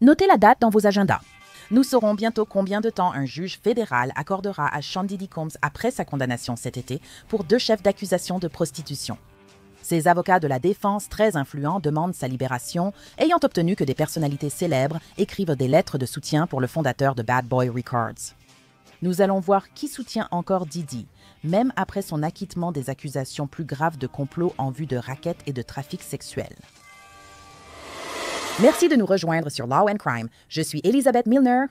Notez la date dans vos agendas. Nous saurons bientôt combien de temps un juge fédéral accordera à Sean Diddy Combs après sa condamnation cet été pour 2 chefs d'accusation de prostitution. Ses avocats de la défense très influents demandent sa libération, ayant obtenu que des personnalités célèbres écrivent des lettres de soutien pour le fondateur de Bad Boy Records. Nous allons voir qui soutient encore Diddy, même après son acquittement des accusations plus graves de complot en vue de racket et de trafic sexuel. Merci de nous rejoindre sur Law and Crime. Je suis Elizabeth Milner.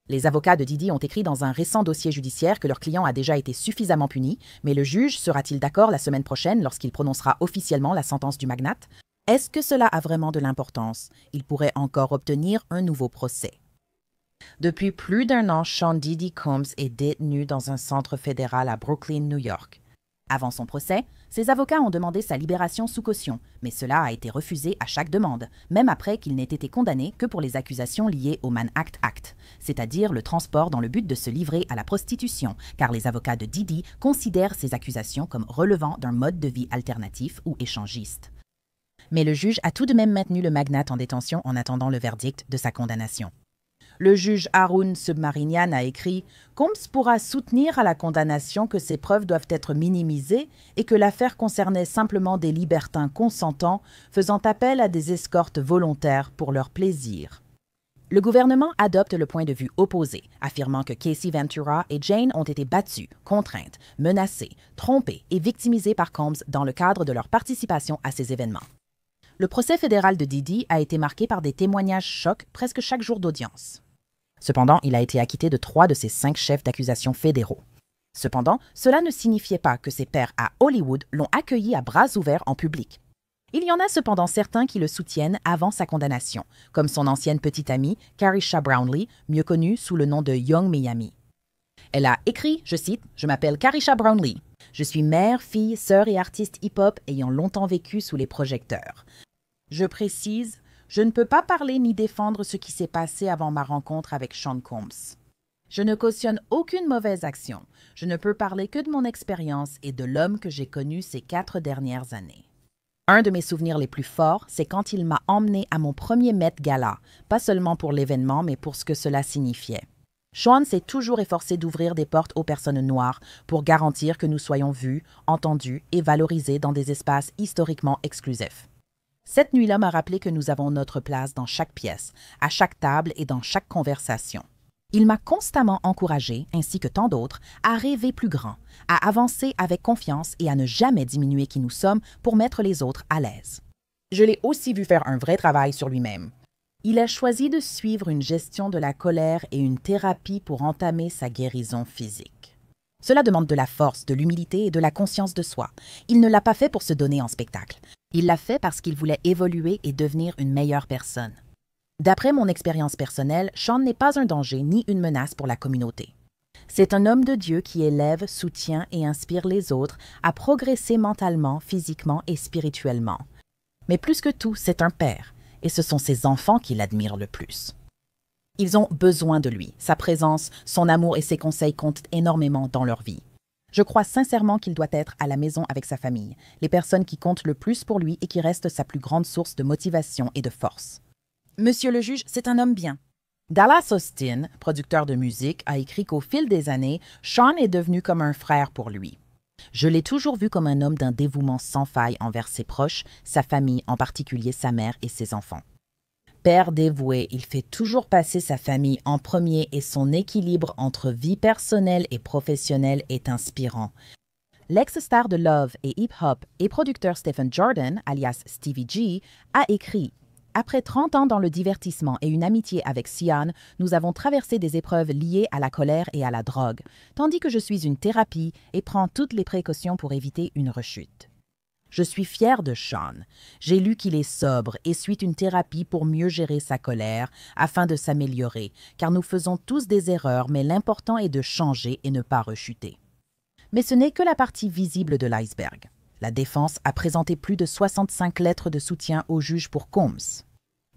Les avocats de Diddy ont écrit dans un récent dossier judiciaire que leur client a déjà été suffisamment puni, mais le juge sera-t-il d'accord la semaine prochaine lorsqu'il prononcera officiellement la sentence du magnate? Est-ce que cela a vraiment de l'importance? Il pourrait encore obtenir un nouveau procès. Depuis plus d'1 an, Sean Diddy Combs est détenu dans un centre fédéral à Brooklyn, New York. Avant son procès, ses avocats ont demandé sa libération sous caution, mais cela a été refusé à chaque demande, même après qu'il n'ait été condamné que pour les accusations liées au Mann Act, c'est-à-dire le transport dans le but de se livrer à la prostitution, car les avocats de Diddy considèrent ces accusations comme relevant d'un mode de vie alternatif ou échangiste. Mais le juge a tout de même maintenu le magnate en détention en attendant le verdict de sa condamnation. Le juge Haroun Submarinian a écrit « Combs pourra soutenir à la condamnation que ces preuves doivent être minimisées et que l'affaire concernait simplement des libertins consentants faisant appel à des escortes volontaires pour leur plaisir. » Le gouvernement adopte le point de vue opposé, affirmant que Casey Ventura et Jane ont été battues, contraintes, menacées, trompées et victimisées par Combs dans le cadre de leur participation à ces événements. Le procès fédéral de Diddy a été marqué par des témoignages chocs presque chaque jour d'audience. Cependant, il a été acquitté de 3 de ses 5 chefs d'accusation fédéraux. Cependant, cela ne signifiait pas que ses pairs à Hollywood l'ont accueilli à bras ouverts en public. Il y en a cependant certains qui le soutiennent avant sa condamnation, comme son ancienne petite amie, Carisha Brownlee, mieux connue sous le nom de Young Miami. Elle a écrit, je cite, « Je m'appelle Carisha Brownlee. Je suis mère, fille, sœur et artiste hip-hop ayant longtemps vécu sous les projecteurs. Je précise, je ne peux pas parler ni défendre ce qui s'est passé avant ma rencontre avec Sean Combs. Je ne cautionne aucune mauvaise action. Je ne peux parler que de mon expérience et de l'homme que j'ai connu ces 4 dernières années. Un de mes souvenirs les plus forts, c'est quand il m'a emmené à mon premier Met Gala, pas seulement pour l'événement, mais pour ce que cela signifiait. Sean s'est toujours efforcé d'ouvrir des portes aux personnes noires pour garantir que nous soyons vus, entendus et valorisés dans des espaces historiquement exclusifs. Cette nuit-là m'a rappelé que nous avons notre place dans chaque pièce, à chaque table et dans chaque conversation. Il m'a constamment encouragé, ainsi que tant d'autres, à rêver plus grand, à avancer avec confiance et à ne jamais diminuer qui nous sommes pour mettre les autres à l'aise. Je l'ai aussi vu faire un vrai travail sur lui-même. Il a choisi de suivre une gestion de la colère et une thérapie pour entamer sa guérison physique. Cela demande de la force, de l'humilité et de la conscience de soi. Il ne l'a pas fait pour se donner en spectacle. Il l'a fait parce qu'il voulait évoluer et devenir une meilleure personne. D'après mon expérience personnelle, Sean n'est pas un danger ni une menace pour la communauté. C'est un homme de Dieu qui élève, soutient et inspire les autres à progresser mentalement, physiquement et spirituellement. Mais plus que tout, c'est un père, et ce sont ses enfants qui l'admirent le plus. Ils ont besoin de lui, sa présence, son amour et ses conseils comptent énormément dans leur vie. Je crois sincèrement qu'il doit être à la maison avec sa famille, les personnes qui comptent le plus pour lui et qui restent sa plus grande source de motivation et de force. Monsieur le juge, c'est un homme bien. Dallas Austin, producteur de musique, a écrit qu'au fil des années, Sean est devenu comme un frère pour lui. Je l'ai toujours vu comme un homme d'un dévouement sans faille envers ses proches, sa famille, en particulier sa mère et ses enfants. Père dévoué, il fait toujours passer sa famille en premier et son équilibre entre vie personnelle et professionnelle est inspirant. L'ex-star de Love et Hip Hop et producteur Stephen Jordan, alias Stevie G, a écrit « Après 30 ans dans le divertissement et une amitié avec Sian, nous avons traversé des épreuves liées à la colère et à la drogue, tandis que je suis une thérapie et prends toutes les précautions pour éviter une rechute. » Je suis fière de Sean. J'ai lu qu'il est sobre et suit une thérapie pour mieux gérer sa colère afin de s'améliorer, car nous faisons tous des erreurs, mais l'important est de changer et ne pas rechuter. Mais ce n'est que la partie visible de l'iceberg. La défense a présenté plus de 65 lettres de soutien au juge pour Combs.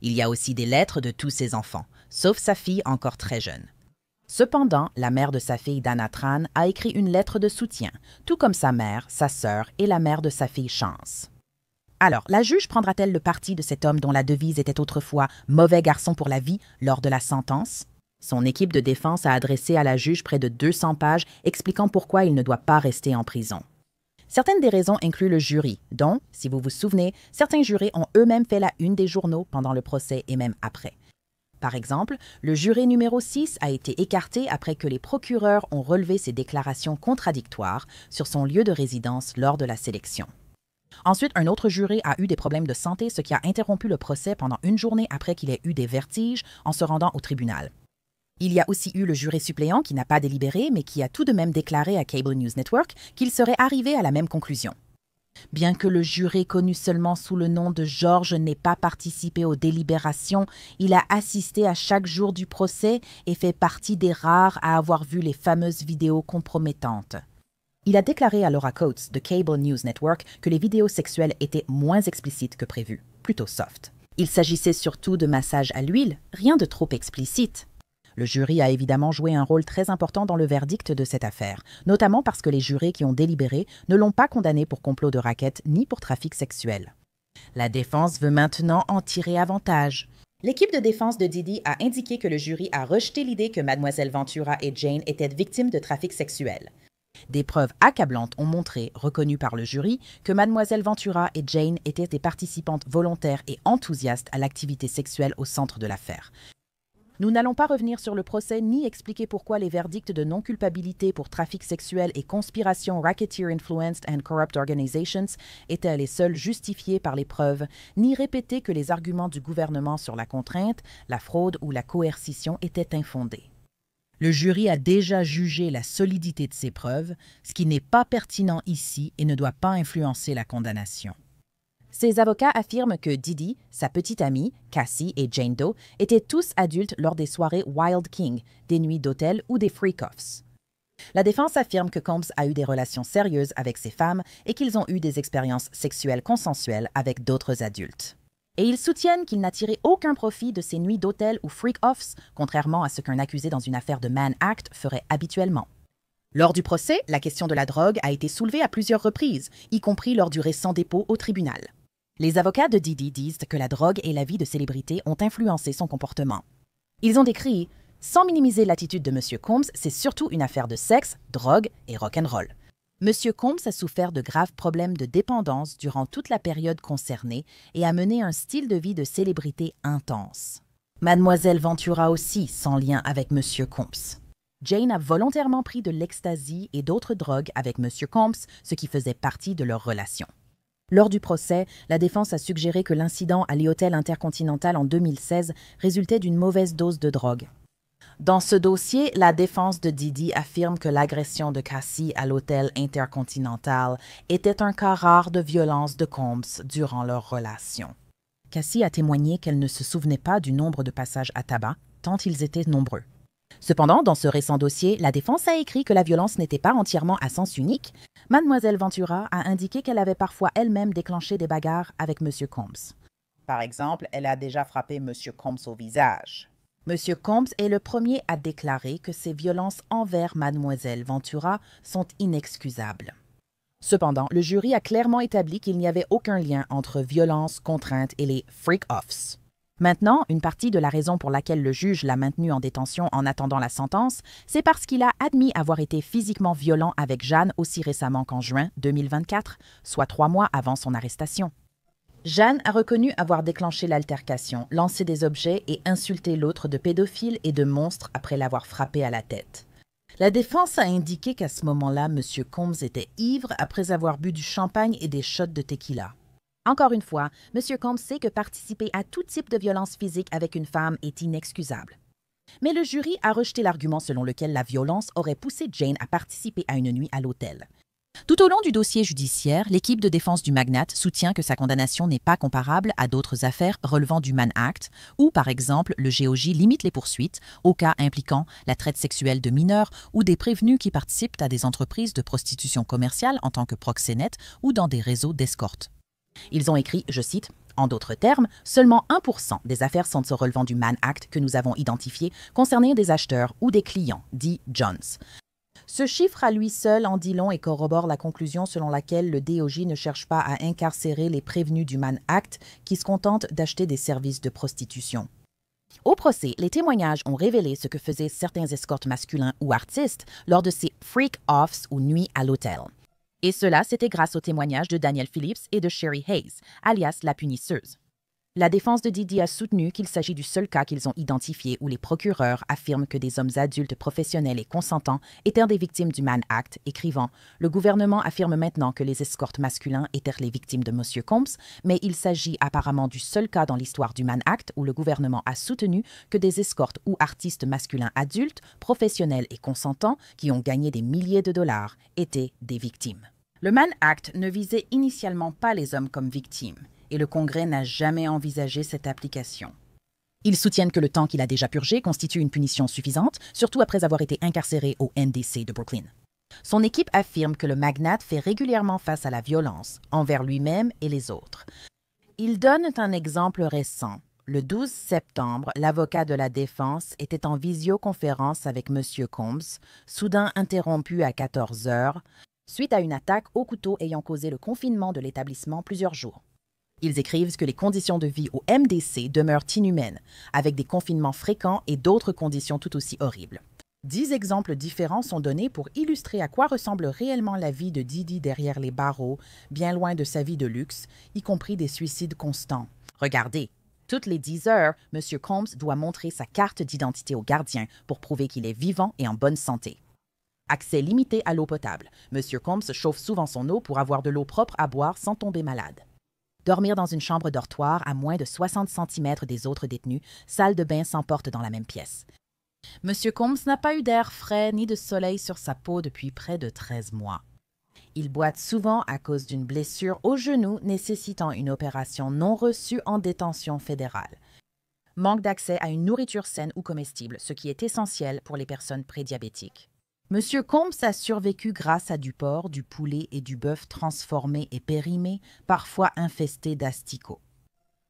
Il y a aussi des lettres de tous ses enfants, sauf sa fille encore très jeune. Cependant, la mère de sa fille Dana Tran a écrit une lettre de soutien, tout comme sa mère, sa sœur et la mère de sa fille Chance. Alors, la juge prendra-t-elle le parti de cet homme dont la devise était autrefois « mauvais garçon pour la vie » lors de la sentence? Son équipe de défense a adressé à la juge près de 200 pages expliquant pourquoi il ne doit pas rester en prison. Certaines des raisons incluent le jury, dont, si vous vous souvenez, certains jurés ont eux-mêmes fait la une des journaux pendant le procès et même après. Par exemple, le juré numéro 6 a été écarté après que les procureurs ont relevé ses déclarations contradictoires sur son lieu de résidence lors de la sélection. Ensuite, un autre juré a eu des problèmes de santé, ce qui a interrompu le procès pendant une journée après qu'il ait eu des vertiges en se rendant au tribunal. Il y a aussi eu le juré suppléant qui n'a pas délibéré, mais qui a tout de même déclaré à Cable News Network qu'il serait arrivé à la même conclusion. Bien que le juré connu seulement sous le nom de George n'ait pas participé aux délibérations, il a assisté à chaque jour du procès et fait partie des rares à avoir vu les fameuses vidéos compromettantes. Il a déclaré à Laura Coates de Cable News Network que les vidéos sexuelles étaient moins explicites que prévu, plutôt soft. Il s'agissait surtout de massages à l'huile, rien de trop explicite. Le jury a évidemment joué un rôle très important dans le verdict de cette affaire, notamment parce que les jurés qui ont délibéré ne l'ont pas condamné pour complot de racket ni pour trafic sexuel. La défense veut maintenant en tirer avantage. L'équipe de défense de Diddy a indiqué que le jury a rejeté l'idée que Mademoiselle Ventura et Jane étaient victimes de trafic sexuel. Des preuves accablantes ont montré, reconnues par le jury, que Mademoiselle Ventura et Jane étaient des participantes volontaires et enthousiastes à l'activité sexuelle au centre de l'affaire. Nous n'allons pas revenir sur le procès ni expliquer pourquoi les verdicts de non-culpabilité pour trafic sexuel et conspiration Racketeer Influenced and Corrupt Organizations étaient les seuls justifiés par les preuves, ni répéter que les arguments du gouvernement sur la contrainte, la fraude ou la coercition étaient infondés. Le jury a déjà jugé la solidité de ces preuves, ce qui n'est pas pertinent ici et ne doit pas influencer la condamnation. Ses avocats affirment que Diddy, sa petite amie, Cassie et Jane Doe étaient tous adultes lors des soirées Wild King, des nuits d'hôtel ou des freak-offs. La défense affirme que Combs a eu des relations sérieuses avec ces femmes et qu'ils ont eu des expériences sexuelles consensuelles avec d'autres adultes. Et ils soutiennent qu'il n'a tiré aucun profit de ces nuits d'hôtel ou freak-offs, contrairement à ce qu'un accusé dans une affaire de Mann Act ferait habituellement. Lors du procès, la question de la drogue a été soulevée à plusieurs reprises, y compris lors du récent dépôt au tribunal. Les avocats de Diddy disent que la drogue et la vie de célébrité ont influencé son comportement. Ils ont décrit « Sans minimiser l'attitude de M. Combs, c'est surtout une affaire de sexe, drogue et rock'n'roll. M. Combs a souffert de graves problèmes de dépendance durant toute la période concernée et a mené un style de vie de célébrité intense. Mademoiselle Ventura aussi, sans lien avec M. Combs. Jane a volontairement pris de l'ecstasy et d'autres drogues avec M. Combs, ce qui faisait partie de leur relation. » Lors du procès, la défense a suggéré que l'incident à l'hôtel Intercontinental en 2016 résultait d'une mauvaise dose de drogue. Dans ce dossier, la défense de Diddy affirme que l'agression de Cassie à l'hôtel Intercontinental était un cas rare de violence de Combs durant leur relation. Cassie a témoigné qu'elle ne se souvenait pas du nombre de passages à tabac, tant ils étaient nombreux. Cependant, dans ce récent dossier, la défense a écrit que la violence n'était pas entièrement à sens unique. Mademoiselle Ventura a indiqué qu'elle avait parfois elle-même déclenché des bagarres avec M. Combs. Par exemple, elle a déjà frappé M. Combs au visage. M. Combs est le premier à déclarer que ces violences envers Mademoiselle Ventura sont inexcusables. Cependant, le jury a clairement établi qu'il n'y avait aucun lien entre violence, contrainte et les freak-offs. Maintenant, une partie de la raison pour laquelle le juge l'a maintenu en détention en attendant la sentence, c'est parce qu'il a admis avoir été physiquement violent avec Jeanne aussi récemment qu'en juin 2024, soit 3 mois avant son arrestation. Jeanne a reconnu avoir déclenché l'altercation, lancé des objets et insulté l'autre de pédophile et de monstre après l'avoir frappé à la tête. La défense a indiqué qu'à ce moment-là, M. Combs était ivre après avoir bu du champagne et des shots de tequila. Encore une fois, M. Combs sait que participer à tout type de violence physique avec une femme est inexcusable. Mais le jury a rejeté l'argument selon lequel la violence aurait poussé Jane à participer à une nuit à l'hôtel. Tout au long du dossier judiciaire, l'équipe de défense du magnate soutient que sa condamnation n'est pas comparable à d'autres affaires relevant du Mann Act, où, par exemple, le GOJ limite les poursuites au cas impliquant la traite sexuelle de mineurs ou des prévenus qui participent à des entreprises de prostitution commerciale en tant que proxénètes ou dans des réseaux d'escorte. Ils ont écrit, je cite, « En d'autres termes, seulement 1% des affaires sont relevant du Mann Act que nous avons identifiées concernaient des acheteurs ou des clients, dit Jones. Ce chiffre à lui seul en dit long et corrobore la conclusion selon laquelle le DOJ ne cherche pas à incarcérer les prévenus du Mann Act qui se contentent d'acheter des services de prostitution. Au procès, les témoignages ont révélé ce que faisaient certains escortes masculins ou artistes lors de ces freak-offs ou nuits à l'hôtel. Et cela, c'était grâce aux témoignages de Daniel Phillips et de Sherry Hayes, alias la punisseuse. La défense de Didi a soutenu qu'il s'agit du seul cas qu'ils ont identifié où les procureurs affirment que des hommes adultes professionnels et consentants étaient des victimes du Mann Act, écrivant « Le gouvernement affirme maintenant que les escortes masculins étaient les victimes de M. Combs, mais il s'agit apparemment du seul cas dans l'histoire du Mann Act où le gouvernement a soutenu que des escortes ou artistes masculins adultes, professionnels et consentants qui ont gagné des milliers de dollars étaient des victimes. » Le Mann Act ne visait initialement pas les hommes comme victimes, et le Congrès n'a jamais envisagé cette application. Ils soutiennent que le temps qu'il a déjà purgé constitue une punition suffisante, surtout après avoir été incarcéré au NDC de Brooklyn. Son équipe affirme que le magnate fait régulièrement face à la violence, envers lui-même et les autres. Ils donnent un exemple récent. Le 12 septembre, l'avocat de la défense était en visioconférence avec M. Combs, soudain interrompu à 14 heures, suite à une attaque au couteau ayant causé le confinement de l'établissement plusieurs jours. Ils écrivent que les conditions de vie au MDC demeurent inhumaines, avec des confinements fréquents et d'autres conditions tout aussi horribles. 10 exemples différents sont donnés pour illustrer à quoi ressemble réellement la vie de Didi derrière les barreaux, bien loin de sa vie de luxe, y compris des suicides constants. Regardez, toutes les 10 heures, M. Combs doit montrer sa carte d'identité au gardien pour prouver qu'il est vivant et en bonne santé. Accès limité à l'eau potable. M. Combs chauffe souvent son eau pour avoir de l'eau propre à boire sans tomber malade. Dormir dans une chambre dortoir à moins de 60 cm des autres détenus, salle de bain sans porte dans la même pièce. M. Combs n'a pas eu d'air frais ni de soleil sur sa peau depuis près de 13 mois. Il boite souvent à cause d'une blessure au genou nécessitant une opération non reçue en détention fédérale. Manque d'accès à une nourriture saine ou comestible, ce qui est essentiel pour les personnes prédiabétiques. M. Combs a survécu grâce à du porc, du poulet et du bœuf transformés et périmés, parfois infestés d'asticots.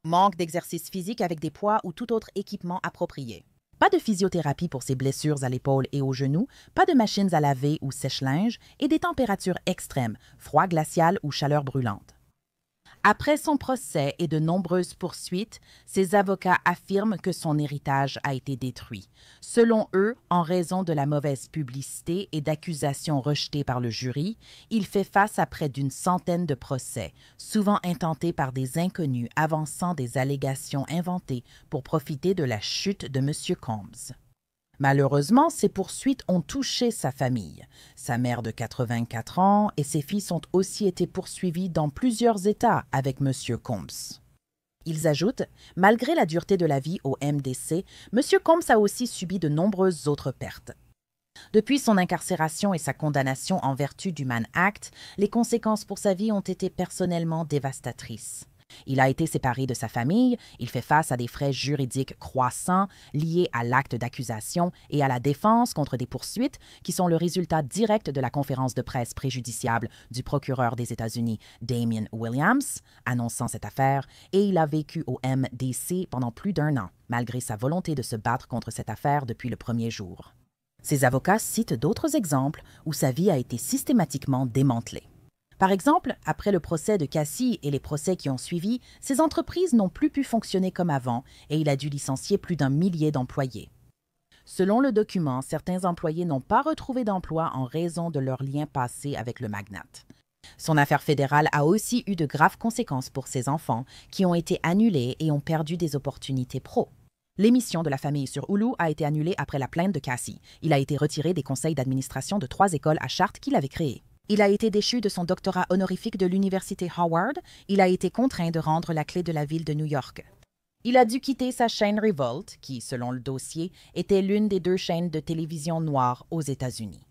Manque d'exercice physique avec des poids ou tout autre équipement approprié. Pas de physiothérapie pour ses blessures à l'épaule et au genou, pas de machines à laver ou sèche-linge et des températures extrêmes, froid glacial ou chaleur brûlante. Après son procès et de nombreuses poursuites, ses avocats affirment que son héritage a été détruit. Selon eux, en raison de la mauvaise publicité et d'accusations rejetées par le jury, il fait face à près d'une centaine de procès, souvent intentés par des inconnus avançant des allégations inventées pour profiter de la chute de M. Combs. Malheureusement, ces poursuites ont touché sa famille. Sa mère de 84 ans et ses fils ont aussi été poursuivis dans plusieurs États avec M. Combs. Ils ajoutent, malgré la dureté de la vie au MDC, M. Combs a aussi subi de nombreuses autres pertes. Depuis son incarcération et sa condamnation en vertu du Mann Act, les conséquences pour sa vie ont été personnellement dévastatrices. Il a été séparé de sa famille, il fait face à des frais juridiques croissants liés à l'acte d'accusation et à la défense contre des poursuites qui sont le résultat direct de la conférence de presse préjudiciable du procureur des États-Unis Damien Williams, annonçant cette affaire, et il a vécu au MDC pendant plus d'1 an, malgré sa volonté de se battre contre cette affaire depuis le premier jour. Ses avocats citent d'autres exemples où sa vie a été systématiquement démantelée. Par exemple, après le procès de Cassie et les procès qui ont suivi, ces entreprises n'ont plus pu fonctionner comme avant et il a dû licencier plus d'1 millier d'employés. Selon le document, certains employés n'ont pas retrouvé d'emploi en raison de leur lien passé avec le magnate. Son affaire fédérale a aussi eu de graves conséquences pour ses enfants qui ont été annulés et ont perdu des opportunités pro. L'émission de la famille sur Hulu a été annulée après la plainte de Cassie. Il a été retiré des conseils d'administration de 3 écoles à Chartres qu'il avait créées. Il a été déchu de son doctorat honorifique de l'université Howard. Il a été contraint de rendre la clé de la ville de New York. Il a dû quitter sa chaîne Revolt, qui, selon le dossier, était l'une des 2 chaînes de télévision noires aux États-Unis.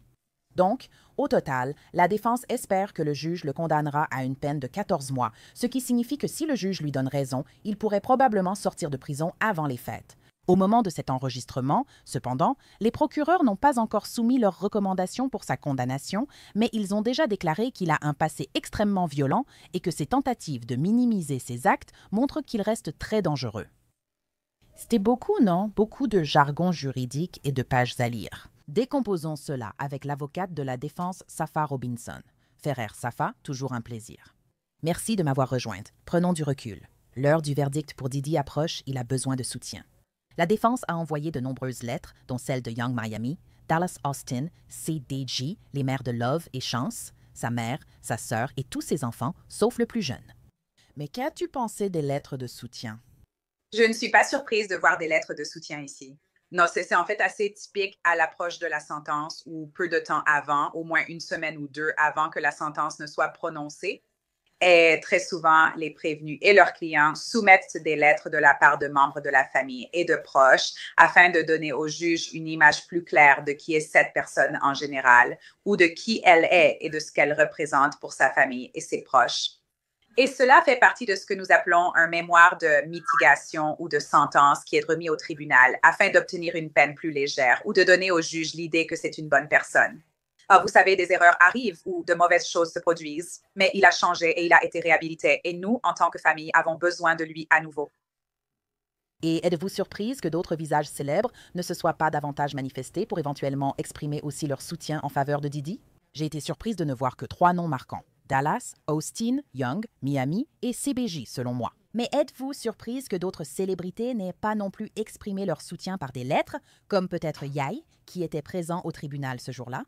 Donc, au total, la défense espère que le juge le condamnera à une peine de 14 mois, ce qui signifie que si le juge lui donne raison, il pourrait probablement sortir de prison avant les fêtes. Au moment de cet enregistrement, cependant, les procureurs n'ont pas encore soumis leurs recommandations pour sa condamnation, mais ils ont déjà déclaré qu'il a un passé extrêmement violent et que ses tentatives de minimiser ses actes montrent qu'il reste très dangereux. C'était beaucoup, non? Beaucoup de jargon juridique et de pages à lire. Décomposons cela avec l'avocate de la défense Safa Robinson. Ferrer Safa, toujours un plaisir. Merci de m'avoir rejointe. Prenons du recul. L'heure du verdict pour Didi approche, il a besoin de soutien. La défense a envoyé de nombreuses lettres, dont celle de Young Miami, Dallas Austin, CDG, les mères de Love et Chance, sa mère, sa sœur et tous ses enfants, sauf le plus jeune. Mais qu'as-tu pensé des lettres de soutien? Je ne suis pas surprise de voir des lettres de soutien ici. Non, c'est en fait assez typique à l'approche de la sentence ou peu de temps avant, au moins une semaine ou deux avant que la sentence ne soit prononcée. Et très souvent, les prévenus et leurs clients soumettent des lettres de la part de membres de la famille et de proches afin de donner au juge une image plus claire de qui est cette personne en général ou de qui elle est et de ce qu'elle représente pour sa famille et ses proches. Et cela fait partie de ce que nous appelons un mémoire de mitigation ou de sentence qui est remis au tribunal afin d'obtenir une peine plus légère ou de donner au juge l'idée que c'est une bonne personne. Vous savez, des erreurs arrivent ou de mauvaises choses se produisent, mais il a changé et il a été réhabilité. Et nous, en tant que famille, avons besoin de lui à nouveau. Et êtes-vous surprise que d'autres visages célèbres ne se soient pas davantage manifestés pour éventuellement exprimer aussi leur soutien en faveur de Didi? J'ai été surprise de ne voir que 3 noms marquants. Dallas, Austin, Young, Miami et CBJ, selon moi. Mais êtes-vous surprise que d'autres célébrités n'aient pas non plus exprimé leur soutien par des lettres, comme peut-être Yai, qui était présent au tribunal ce jour-là?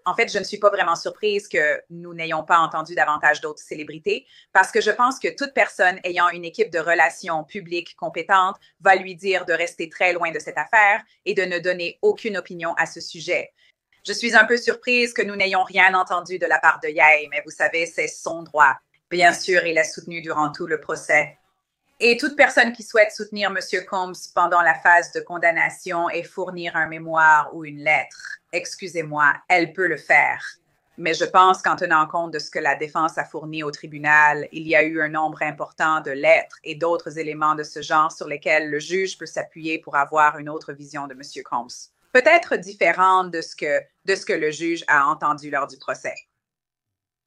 En fait, je ne suis pas vraiment surprise que nous n'ayons pas entendu davantage d'autres célébrités parce que je pense que toute personne ayant une équipe de relations publiques compétente va lui dire de rester très loin de cette affaire et de ne donner aucune opinion à ce sujet. Je suis un peu surprise que nous n'ayons rien entendu de la part de Yay, mais vous savez, c'est son droit. Bien sûr, il est soutenu durant tout le procès. Et toute personne qui souhaite soutenir M. Combs pendant la phase de condamnation et fournir un mémoire ou une lettre, excusez-moi, elle peut le faire. Mais je pense qu'en tenant compte de ce que la défense a fourni au tribunal, il y a eu un nombre important de lettres et d'autres éléments de ce genre sur lesquels le juge peut s'appuyer pour avoir une autre vision de M. Combs. Peut-être différente de ce que le juge a entendu lors du procès.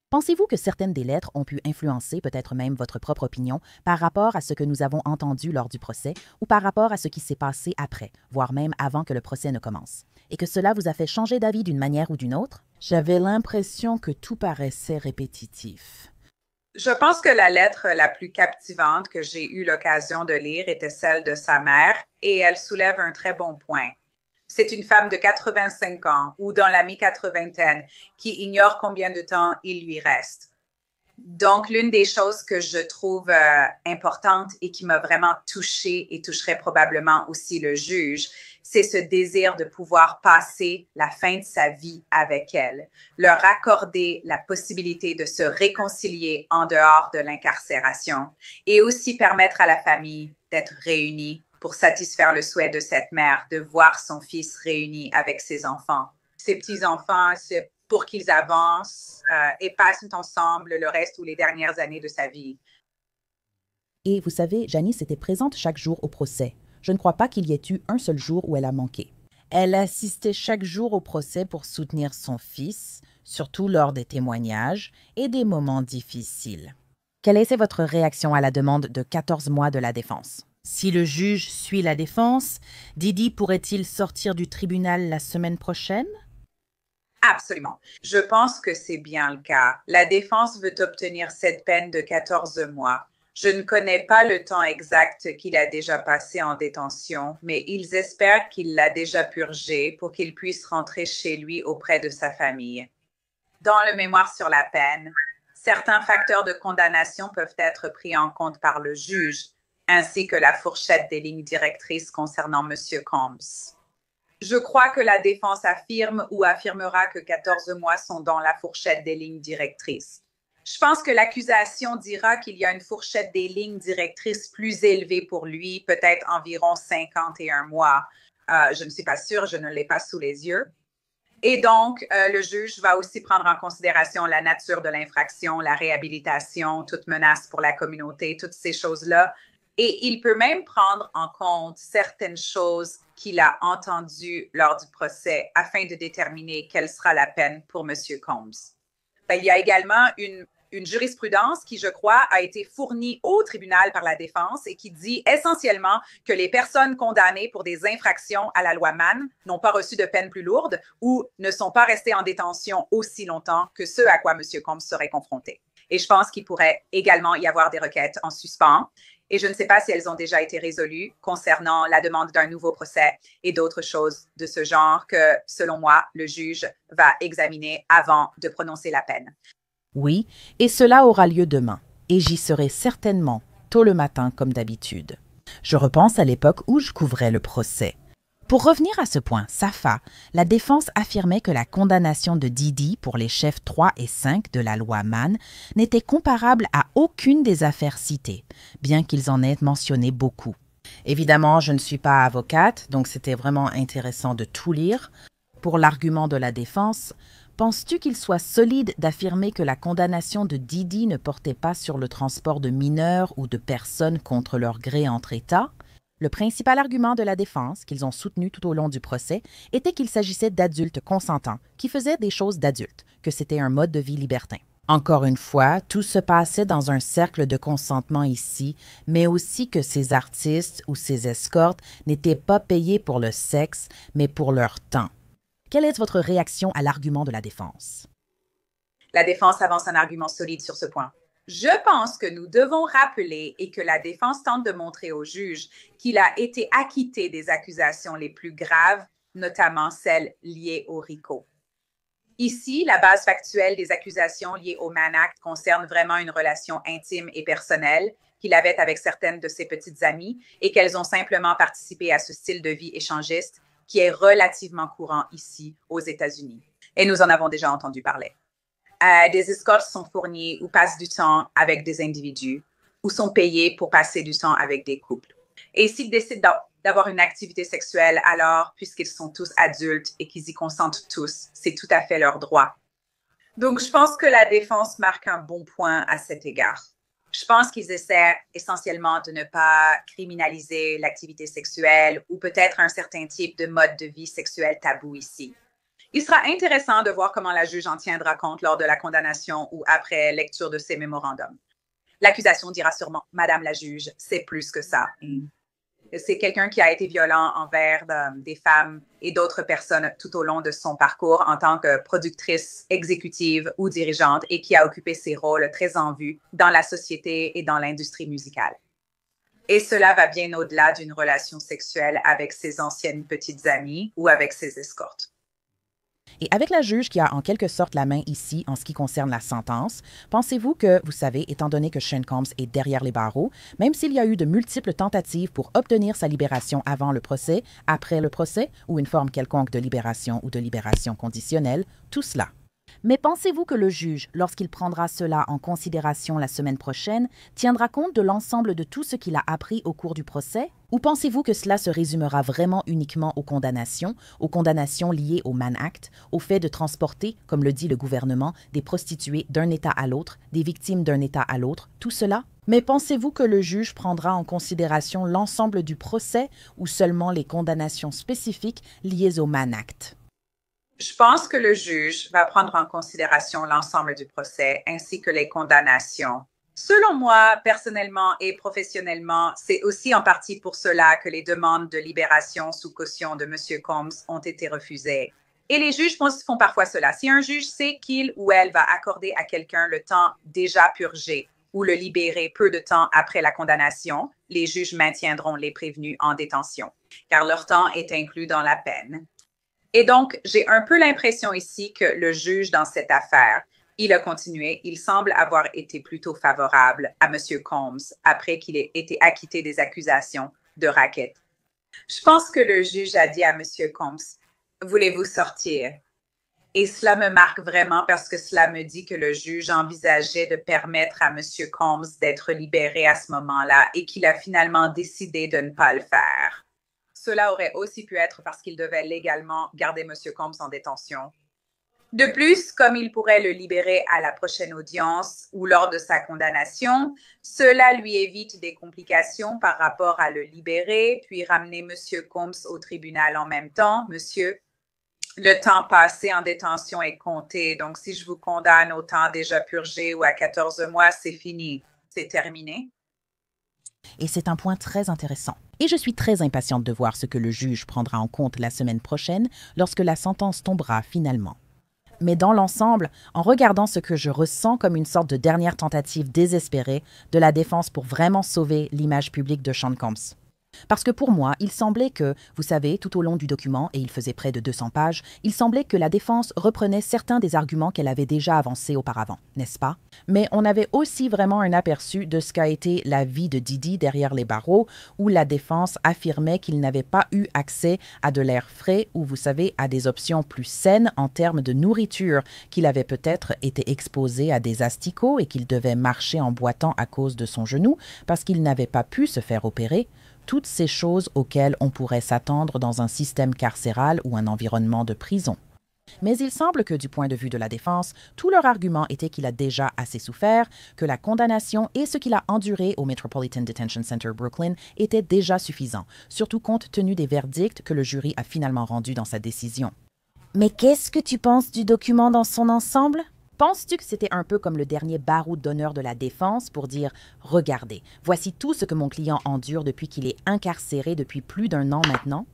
Pensez-vous que certaines des lettres ont pu influencer peut-être même votre propre opinion par rapport à ce que nous avons entendu lors du procès ou par rapport à ce qui s'est passé après, voire même avant que le procès ne commence, et que cela vous a fait changer d'avis d'une manière ou d'une autre? J'avais l'impression que tout paraissait répétitif. Je pense que la lettre la plus captivante que j'ai eu l'occasion de lire était celle de sa mère et elle soulève un très bon point. C'est une femme de 85 ans ou dans la mi-quatre-vingtaine qui ignore combien de temps il lui reste. Donc, l'une des choses que je trouve importante et qui m'a vraiment touchée et toucherait probablement aussi le juge, c'est ce désir de pouvoir passer la fin de sa vie avec elle, leur accorder la possibilité de se réconcilier en dehors de l'incarcération et aussi permettre à la famille d'être réunie pour satisfaire le souhait de cette mère de voir son fils réuni avec ses enfants. Ses petits-enfants, c'est pour qu'ils avancent et passent ensemble le reste ou les dernières années de sa vie. Et vous savez, Janice était présente chaque jour au procès. Je ne crois pas qu'il y ait eu un seul jour où elle a manqué. Elle assistait chaque jour au procès pour soutenir son fils, surtout lors des témoignages et des moments difficiles. Quelle était votre réaction à la demande de 14 mois de la défense? Si le juge suit la défense, Didi pourrait-il sortir du tribunal la semaine prochaine? Absolument. Je pense que c'est bien le cas. La défense veut obtenir cette peine de 14 mois. Je ne connais pas le temps exact qu'il a déjà passé en détention, mais ils espèrent qu'il l'a déjà purgé pour qu'il puisse rentrer chez lui auprès de sa famille. Dans le mémoire sur la peine, certains facteurs de condamnation peuvent être pris en compte par le juge, ainsi que la fourchette des lignes directrices concernant M. Combs. Je crois que la défense affirme ou affirmera que 14 mois sont dans la fourchette des lignes directrices. Je pense que l'accusation dira qu'il y a une fourchette des lignes directrices plus élevée pour lui, peut-être environ 51 mois. Je ne suis pas sûre, je ne l'ai pas sous les yeux. Et donc, le juge va aussi prendre en considération la nature de l'infraction, la réhabilitation, toute menace pour la communauté, toutes ces choses-là. Et il peut même prendre en compte certaines choses qu'il a entendues lors du procès afin de déterminer quelle sera la peine pour M. Combs. Il y a également une jurisprudence qui, je crois, a été fournie au tribunal par la défense et qui dit essentiellement que les personnes condamnées pour des infractions à la loi Mann n'ont pas reçu de peine plus lourde ou ne sont pas restées en détention aussi longtemps que ce à quoi M. Combs serait confronté. Et je pense qu'il pourrait également y avoir des requêtes en suspens. Et je ne sais pas si elles ont déjà été résolues concernant la demande d'un nouveau procès et d'autres choses de ce genre que, selon moi, le juge va examiner avant de prononcer la peine. Oui, et cela aura lieu demain, et j'y serai certainement tôt le matin comme d'habitude. Je repense à l'époque où je couvrais le procès. Pour revenir à ce point, Safa, la défense affirmait que la condamnation de Didi pour les chefs 3 et 5 de la loi Mann n'était comparable à aucune des affaires citées, bien qu'ils en aient mentionné beaucoup. Évidemment, je ne suis pas avocate, donc c'était vraiment intéressant de tout lire. Pour l'argument de la défense, penses-tu qu'il soit solide d'affirmer que la condamnation de Didi ne portait pas sur le transport de mineurs ou de personnes contre leur gré entre États? Le principal argument de la défense, qu'ils ont soutenu tout au long du procès, était qu'il s'agissait d'adultes consentants, qui faisaient des choses d'adultes, que c'était un mode de vie libertin. Encore une fois, tout se passait dans un cercle de consentement ici, mais aussi que ces artistes ou ces escortes n'étaient pas payés pour le sexe, mais pour leur temps. Quelle est votre réaction à l'argument de la défense? La défense avance un argument solide sur ce point. Je pense que nous devons rappeler et que la défense tente de montrer au juge qu'il a été acquitté des accusations les plus graves, notamment celles liées au RICO. Ici, la base factuelle des accusations liées au Mann Act concerne vraiment une relation intime et personnelle qu'il avait avec certaines de ses petites amies et qu'elles ont simplement participé à ce style de vie échangiste qui est relativement courant ici aux États-Unis. Et nous en avons déjà entendu parler. Des escortes sont fournies ou passent du temps avec des individus ou sont payés pour passer du temps avec des couples. Et s'ils décident d'avoir une activité sexuelle, alors, puisqu'ils sont tous adultes et qu'ils y consentent tous, c'est tout à fait leur droit. Donc, je pense que la défense marque un bon point à cet égard. Je pense qu'ils essaient essentiellement de ne pas criminaliser l'activité sexuelle ou peut-être un certain type de mode de vie sexuel tabou ici. Il sera intéressant de voir comment la juge en tiendra compte lors de la condamnation ou après lecture de ces mémorandums. L'accusation dira sûrement, Madame la juge, c'est plus que ça. C'est quelqu'un qui a été violent envers des femmes et d'autres personnes tout au long de son parcours en tant que productrice exécutive ou dirigeante et qui a occupé ses rôles très en vue dans la société et dans l'industrie musicale. Et cela va bien au-delà d'une relation sexuelle avec ses anciennes petites amies ou avec ses escortes. Et avec la juge qui a en quelque sorte la main ici en ce qui concerne la sentence, pensez-vous que, vous savez, étant donné que Shane Combs est derrière les barreaux, même s'il y a eu de multiples tentatives pour obtenir sa libération avant le procès, après le procès, ou une forme quelconque de libération ou de libération conditionnelle, tout cela. Mais pensez-vous que le juge, lorsqu'il prendra cela en considération la semaine prochaine, tiendra compte de l'ensemble de tout ce qu'il a appris au cours du procès? Ou pensez-vous que cela se résumera vraiment uniquement aux condamnations liées au Mann Act, au fait de transporter, comme le dit le gouvernement, des prostituées d'un État à l'autre, des victimes d'un État à l'autre, tout cela? Mais pensez-vous que le juge prendra en considération l'ensemble du procès ou seulement les condamnations spécifiques liées au Mann Act? Je pense que le juge va prendre en considération l'ensemble du procès ainsi que les condamnations. Selon moi, personnellement et professionnellement, c'est aussi en partie pour cela que les demandes de libération sous caution de M. Combs ont été refusées. Et les juges font parfois cela. Si un juge sait qu'il ou elle va accorder à quelqu'un le temps déjà purgé ou le libérer peu de temps après la condamnation, les juges maintiendront les prévenus en détention, car leur temps est inclus dans la peine. Et donc, j'ai un peu l'impression ici que le juge dans cette affaire, il a continué, il semble avoir été plutôt favorable à M. Combs après qu'il ait été acquitté des accusations de racket. Je pense que le juge a dit à M. Combs, voulez-vous sortir? Et cela me marque vraiment parce que cela me dit que le juge envisageait de permettre à M. Combs d'être libéré à ce moment-là et qu'il a finalement décidé de ne pas le faire. Cela aurait aussi pu être parce qu'il devait légalement garder M. Combs en détention. De plus, comme il pourrait le libérer à la prochaine audience ou lors de sa condamnation, cela lui évite des complications par rapport à le libérer, puis ramener M. Combs au tribunal en même temps. Monsieur, Le temps passé en détention est compté. Donc, si je vous condamne au temps déjà purgé ou à 14 mois, c'est fini. C'est terminé. Et c'est un point très intéressant. Et je suis très impatiente de voir ce que le juge prendra en compte la semaine prochaine lorsque la sentence tombera finalement. Mais dans l'ensemble, en regardant ce que je ressens comme une sorte de dernière tentative désespérée de la défense pour vraiment sauver l'image publique de Sean Combs. Parce que pour moi, il semblait que, vous savez, tout au long du document, et il faisait près de 200 pages, il semblait que la défense reprenait certains des arguments qu'elle avait déjà avancés auparavant, n'est-ce pas? Mais on avait aussi vraiment un aperçu de ce qu'a été la vie de Diddy derrière les barreaux, où la défense affirmait qu'il n'avait pas eu accès à de l'air frais ou, vous savez, à des options plus saines en termes de nourriture, qu'il avait peut-être été exposé à des asticots et qu'il devait marcher en boitant à cause de son genou parce qu'il n'avait pas pu se faire opérer. Toutes ces choses auxquelles on pourrait s'attendre dans un système carcéral ou un environnement de prison. Mais il semble que du point de vue de la défense, tout leur argument était qu'il a déjà assez souffert, que la condamnation et ce qu'il a enduré au Metropolitan Detention Center Brooklyn étaient déjà suffisants, surtout compte tenu des verdicts que le jury a finalement rendus dans sa décision. Mais qu'est-ce que tu penses du document dans son ensemble? Penses-tu que c'était un peu comme le dernier baroud d'honneur de la défense pour dire « Regardez, voici tout ce que mon client endure depuis qu'il est incarcéré depuis plus d'un an maintenant » ?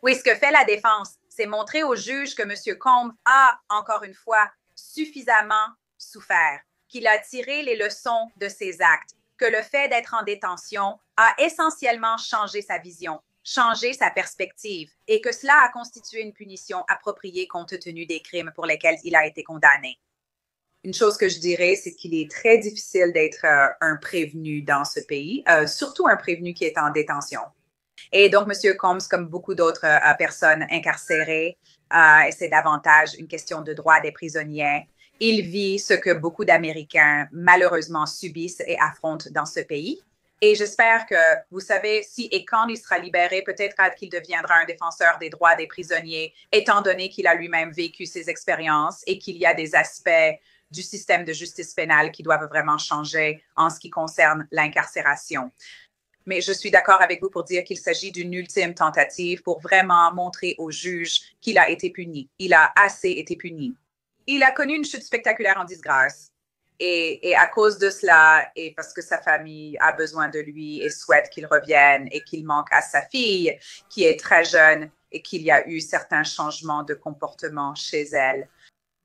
Oui, ce que fait la défense, c'est montrer au juge que M. Combs a, encore une fois, suffisamment souffert, qu'il a tiré les leçons de ses actes, que le fait d'être en détention a essentiellement changé sa vision, changé sa perspective, et que cela a constitué une punition appropriée compte tenu des crimes pour lesquels il a été condamné. Une chose que je dirais, c'est qu'il est très difficile d'être un prévenu dans ce pays, surtout un prévenu qui est en détention. Et donc, M. Combs, comme beaucoup d'autres personnes incarcérées, c'est davantage une question de droit des prisonniers. Il vit ce que beaucoup d'Américains, malheureusement, subissent et affrontent dans ce pays. Et j'espère que, vous savez, si et quand il sera libéré, peut-être qu'il deviendra un défenseur des droits des prisonniers, étant donné qu'il a lui-même vécu ces expériences et qu'il y a des aspects du système de justice pénale qui doivent vraiment changer en ce qui concerne l'incarcération. Mais je suis d'accord avec vous pour dire qu'il s'agit d'une ultime tentative pour vraiment montrer au juge qu'il a été puni. Il a assez été puni. Il a connu une chute spectaculaire en disgrâce. Et à cause de cela, et parce que sa famille a besoin de lui et souhaite qu'il revienne et qu'il manque à sa fille, qui est très jeune et qu'il y a eu certains changements de comportement chez elle.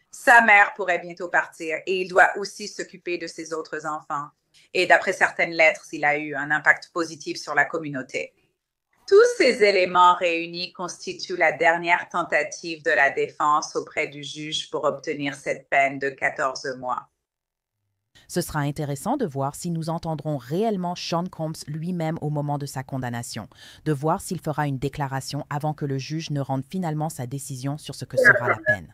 Sa mère pourrait bientôt partir et il doit aussi s'occuper de ses autres enfants. Et d'après certaines lettres, il a eu un impact positif sur la communauté. Tous ces éléments réunis constituent la dernière tentative de la défense auprès du juge pour obtenir cette peine de 14 mois. Ce sera intéressant de voir si nous entendrons réellement Sean Combs lui-même au moment de sa condamnation, de voir s'il fera une déclaration avant que le juge ne rende finalement sa décision sur ce que sera la peine.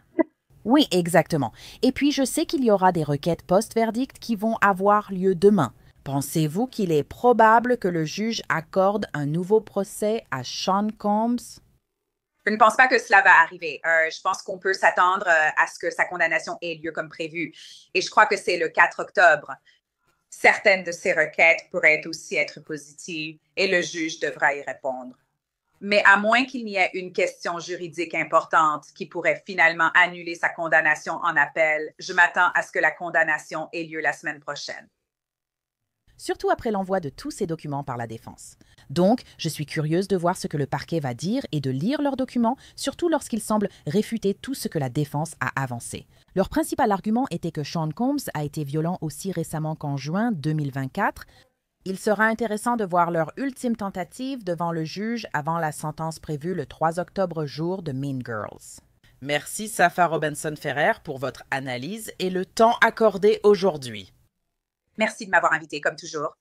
Oui, exactement. Et puis, je sais qu'il y aura des requêtes post-verdict qui vont avoir lieu demain. Pensez-vous qu'il est probable que le juge accorde un nouveau procès à Sean Combs? Je ne pense pas que cela va arriver. Je pense qu'on peut s'attendre à ce que sa condamnation ait lieu comme prévu. Et je crois que c'est le 4 octobre. Certaines de ces requêtes pourraient aussi être positives et le juge devra y répondre. Mais à moins qu'il n'y ait une question juridique importante qui pourrait finalement annuler sa condamnation en appel, je m'attends à ce que la condamnation ait lieu la semaine prochaine. Surtout après l'envoi de tous ces documents par la défense. Donc, je suis curieuse de voir ce que le parquet va dire et de lire leurs documents, surtout lorsqu'ils semblent réfuter tout ce que la défense a avancé. Leur principal argument était que Sean Combs a été violent aussi récemment qu'en juin 2024. Il sera intéressant de voir leur ultime tentative devant le juge avant la sentence prévue le 3 octobre, jour de Mean Girls. Merci Safa Robinson-Ferrer pour votre analyse et le temps accordé aujourd'hui. Merci de m'avoir invité, comme toujours.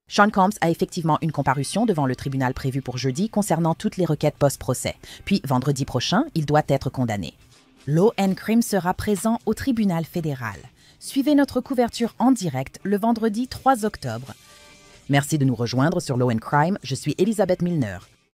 Sean Combs a effectivement une comparution devant le tribunal prévu pour jeudi concernant toutes les requêtes post-procès. Puis, vendredi prochain, il doit être condamné. Law & Crime sera présent au tribunal fédéral. Suivez notre couverture en direct le vendredi 3 octobre. Merci de nous rejoindre sur Law & Crime. Je suis Elisabeth Milner.